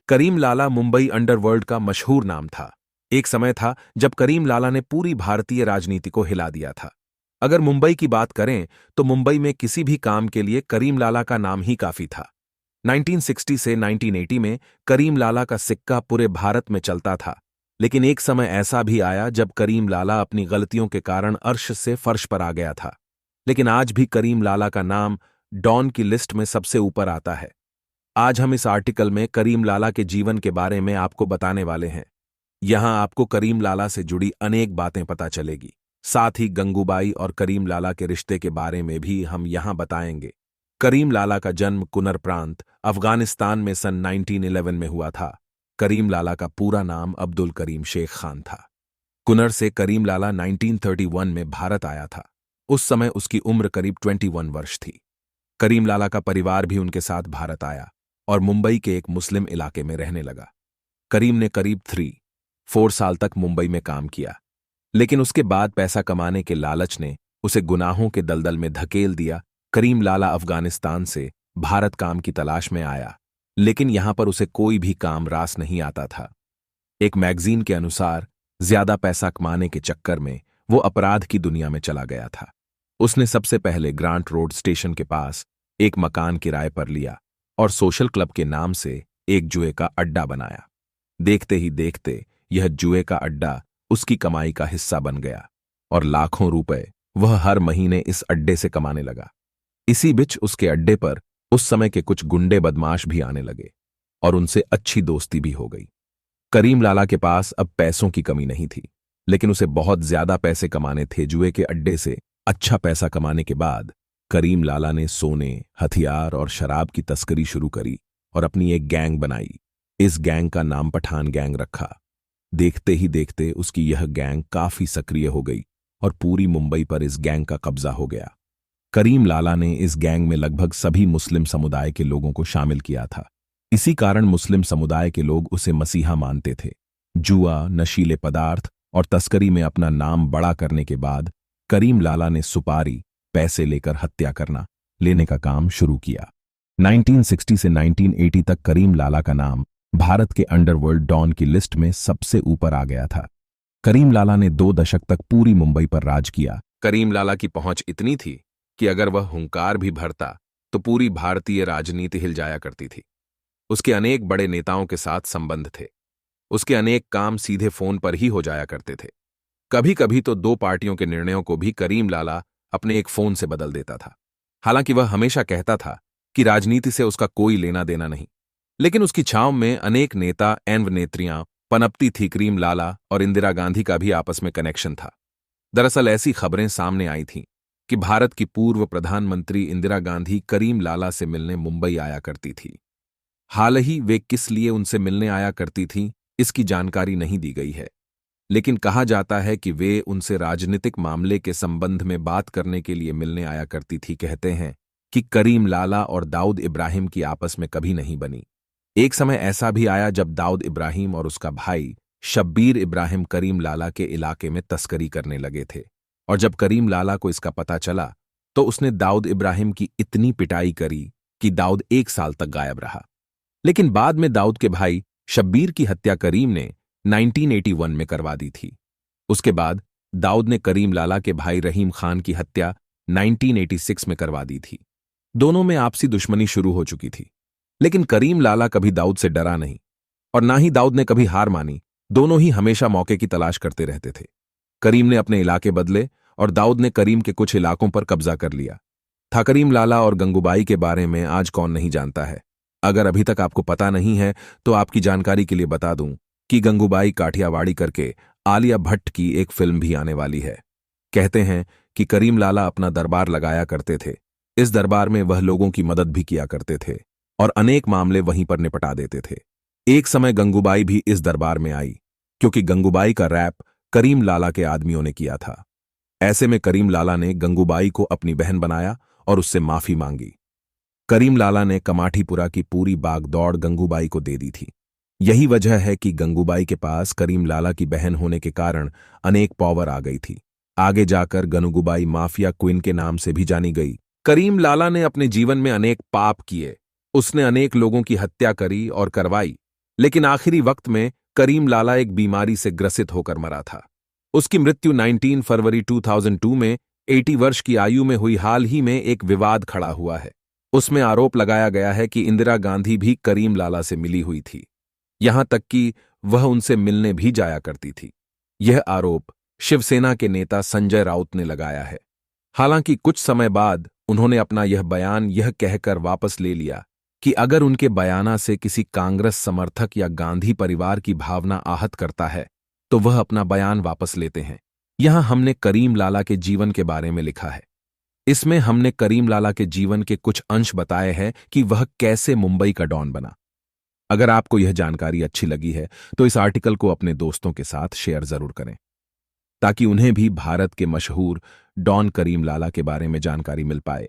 Karim Lala Mumbai underworld का मशहूर नाम था। एक समय था जब करीम लाला ने पूरी भारतीय राजनीति को हिला दिया था। अगर मुंबई की बात करें तो मुंबई में किसी भी काम के लिए करीम लाला का नाम ही काफी था। 1960 से 1980 में करीम लाला का सिक्का पूरे भारत में चलता था, लेकिन एक समय ऐसा भी आया जब करीम लाला अपनी गलतियों के कारण अर्श से फर्श पर आ गया था। लेकिन आज भी करीम लाला का नाम डॉन की लिस्ट में सबसे ऊपर आता है। आज हम इस आर्टिकल में करीम लाला के जीवन के बारे में आपको बताने वाले हैं। यहां आपको करीम लाला से जुड़ी अनेक बातें पता चलेगी। साथ ही गंगूबाई और करीम लाला के रिश्ते के बारे में भी हम यहां बताएंगे। करीम लाला का जन्म कुनर प्रांत, अफगानिस्तान में सन 1911 में हुआ था। करीम लाला का पूरा नाम अब्दुल करीम शेख खान था। कुनर से करीम लाला 1931 में भारत आया था। उस समय उसकी उम्र करीब 21 वर्ष थी। करीम लाला का परिवार भी उनके साथ भारत आया और मुंबई के एक मुस्लिम इलाके में रहने लगा। करीम ने करीब 3-4 साल तक मुंबई में काम किया, लेकिन उसके बाद पैसा कमाने के लालच ने उसे गुनाहों के दलदल में धकेल दिया। करीम लाला अफगानिस्तान से भारत काम की तलाश में आया, लेकिन यहां पर उसे कोई भी काम रास नहीं आता था। एक मैगजीन के अनुसार ज्यादा पैसा कमाने के चक्कर में वो अपराध की दुनिया में चला गया था। उसने सबसे पहले ग्रांट रोड स्टेशन के पास एक मकान किराए पर लिया और सोशल क्लब के नाम से एक जुए का अड्डा बनाया। देखते ही देखते यह जुए का अड्डा उसकी कमाई का हिस्सा बन गया और लाखों रुपए वह हर महीने इस अड्डे से कमाने लगा। इसी बीच उसके अड्डे पर उस समय के कुछ गुंडे बदमाश भी आने लगे और उनसे अच्छी दोस्ती भी हो गई। करीम लाला के पास अब पैसों की कमी नहीं थी, लेकिन उसे बहुत ज्यादा पैसे कमाने थे। जुए के अड्डे से अच्छा पैसा कमाने के बाद करीम लाला ने सोने, हथियार और शराब की तस्करी शुरू करी और अपनी एक गैंग बनाई। इस गैंग का नाम पठान गैंग रखा। देखते ही देखते उसकी यह गैंग काफी सक्रिय हो गई और पूरी मुंबई पर इस गैंग का कब्जा हो गया। करीम लाला ने इस गैंग में लगभग सभी मुस्लिम समुदाय के लोगों को शामिल किया था। इसी कारण मुस्लिम समुदाय के लोग उसे मसीहा मानते थे। जुआ, नशीले पदार्थ और तस्करी में अपना नाम बड़ा करने के बाद करीम लाला ने सुपारी, पैसे लेकर हत्या करना लेने का काम शुरू किया। 1960 से 1980 तक करीम लाला का नाम भारत के अंडरवर्ल्ड डॉन की लिस्ट में सबसे ऊपर आ गया था। करीम लाला ने 2 दशक तक पूरी मुंबई पर राज किया। करीम लाला की पहुंच इतनी थी कि अगर वह हुंकार भी भरता तो पूरी भारतीय राजनीति हिल जाया करती थी। उसके अनेक बड़े नेताओं के साथ संबंध थे। उसके अनेक काम सीधे फोन पर ही हो जाया करते थे। कभी कभी तो 2 पार्टियों के निर्णयों को भी करीम लाला अपने एक फोन से बदल देता था। हालांकि वह हमेशा कहता था कि राजनीति से उसका कोई लेना देना नहीं, लेकिन उसकी छांव में अनेक नेता एवं नेत्रियां पनपती थी। करीम लाला और इंदिरा गांधी का भी आपस में कनेक्शन था। दरअसल ऐसी खबरें सामने आई थीं कि भारत की पूर्व प्रधानमंत्री इंदिरा गांधी करीम लाला से मिलने मुंबई आया करती थी। हाल ही वे किस लिए उनसे मिलने आया करती थीं, इसकी जानकारी नहीं दी गई है, लेकिन कहा जाता है कि वे उनसे राजनीतिक मामले के संबंध में बात करने के लिए मिलने आया करती थी। कहते हैं कि करीम लाला और दाऊद इब्राहिम की आपस में कभी नहीं बनी। एक समय ऐसा भी आया जब दाऊद इब्राहिम और उसका भाई शब्बीर इब्राहिम करीम लाला के इलाके में तस्करी करने लगे थे, और जब करीम लाला को इसका पता चला तो उसने दाऊद इब्राहिम की इतनी पिटाई करी कि दाऊद 1 साल तक गायब रहा। लेकिन बाद में दाऊद के भाई शब्बीर की हत्या करीम ने 1981 में करवा दी थी। उसके बाद दाऊद ने करीम लाला के भाई रहीम खान की हत्या 1986 में करवा दी थी। दोनों में आपसी दुश्मनी शुरू हो चुकी थी, लेकिन करीम लाला कभी दाऊद से डरा नहीं और ना ही दाऊद ने कभी हार मानी। दोनों ही हमेशा मौके की तलाश करते रहते थे। करीम ने अपने इलाके बदले और दाऊद ने करीम के कुछ इलाकों पर कब्जा कर लिया था। करीम लाला और गंगूबाई के बारे में आज कौन नहीं जानता है। अगर अभी तक आपको पता नहीं है तो आपकी जानकारी के लिए बता दूं कि गंगूबाई काठियावाड़ी करके आलिया भट्ट की एक फिल्म भी आने वाली है। कहते हैं कि करीम लाला अपना दरबार लगाया करते थे। इस दरबार में वह लोगों की मदद भी किया करते थे और अनेक मामले वहीं पर निपटा देते थे। एक समय गंगूबाई भी इस दरबार में आई, क्योंकि गंगूबाई का रैप करीम लाला के आदमियों ने किया था। ऐसे में करीम लाला ने गंगूबाई को अपनी बहन बनाया और उससे माफी मांगी। करीम लाला ने कमाठीपुरा की पूरी बागदौड़ गंगूबाई को दे दी थी। यही वजह है कि गंगूबाई के पास करीम लाला की बहन होने के कारण अनेक पावर आ गई थी। आगे जाकर गंगूबाई माफिया क्वीन के नाम से भी जानी गई। करीम लाला ने अपने जीवन में अनेक पाप किए। उसने अनेक लोगों की हत्या करी और करवाई, लेकिन आखिरी वक्त में करीम लाला एक बीमारी से ग्रसित होकर मरा था। उसकी मृत्यु 19 फरवरी 2002 में 80 वर्ष की आयु में हुई। हाल ही में एक विवाद खड़ा हुआ है। उसमें आरोप लगाया गया है कि इंदिरा गांधी भी करीम लाला से मिली हुई थी, यहां तक कि वह उनसे मिलने भी जाया करती थी। यह आरोप शिवसेना के नेता संजय राउत ने लगाया है। हालांकि कुछ समय बाद उन्होंने अपना यह बयान यह कहकर वापस ले लिया कि अगर उनके बयाना से किसी कांग्रेस समर्थक या गांधी परिवार की भावना आहत करता है तो वह अपना बयान वापस लेते हैं। यहां हमने करीम लाला के जीवन के बारे में लिखा है। इसमें हमने करीम लाला के जीवन के कुछ अंश बताए हैं कि वह कैसे मुंबई का डॉन बना। अगर आपको यह जानकारी अच्छी लगी है तो इस आर्टिकल को अपने दोस्तों के साथ शेयर जरूर करें, ताकि उन्हें भी भारत के मशहूर डॉन करीम लाला के बारे में जानकारी मिल पाए।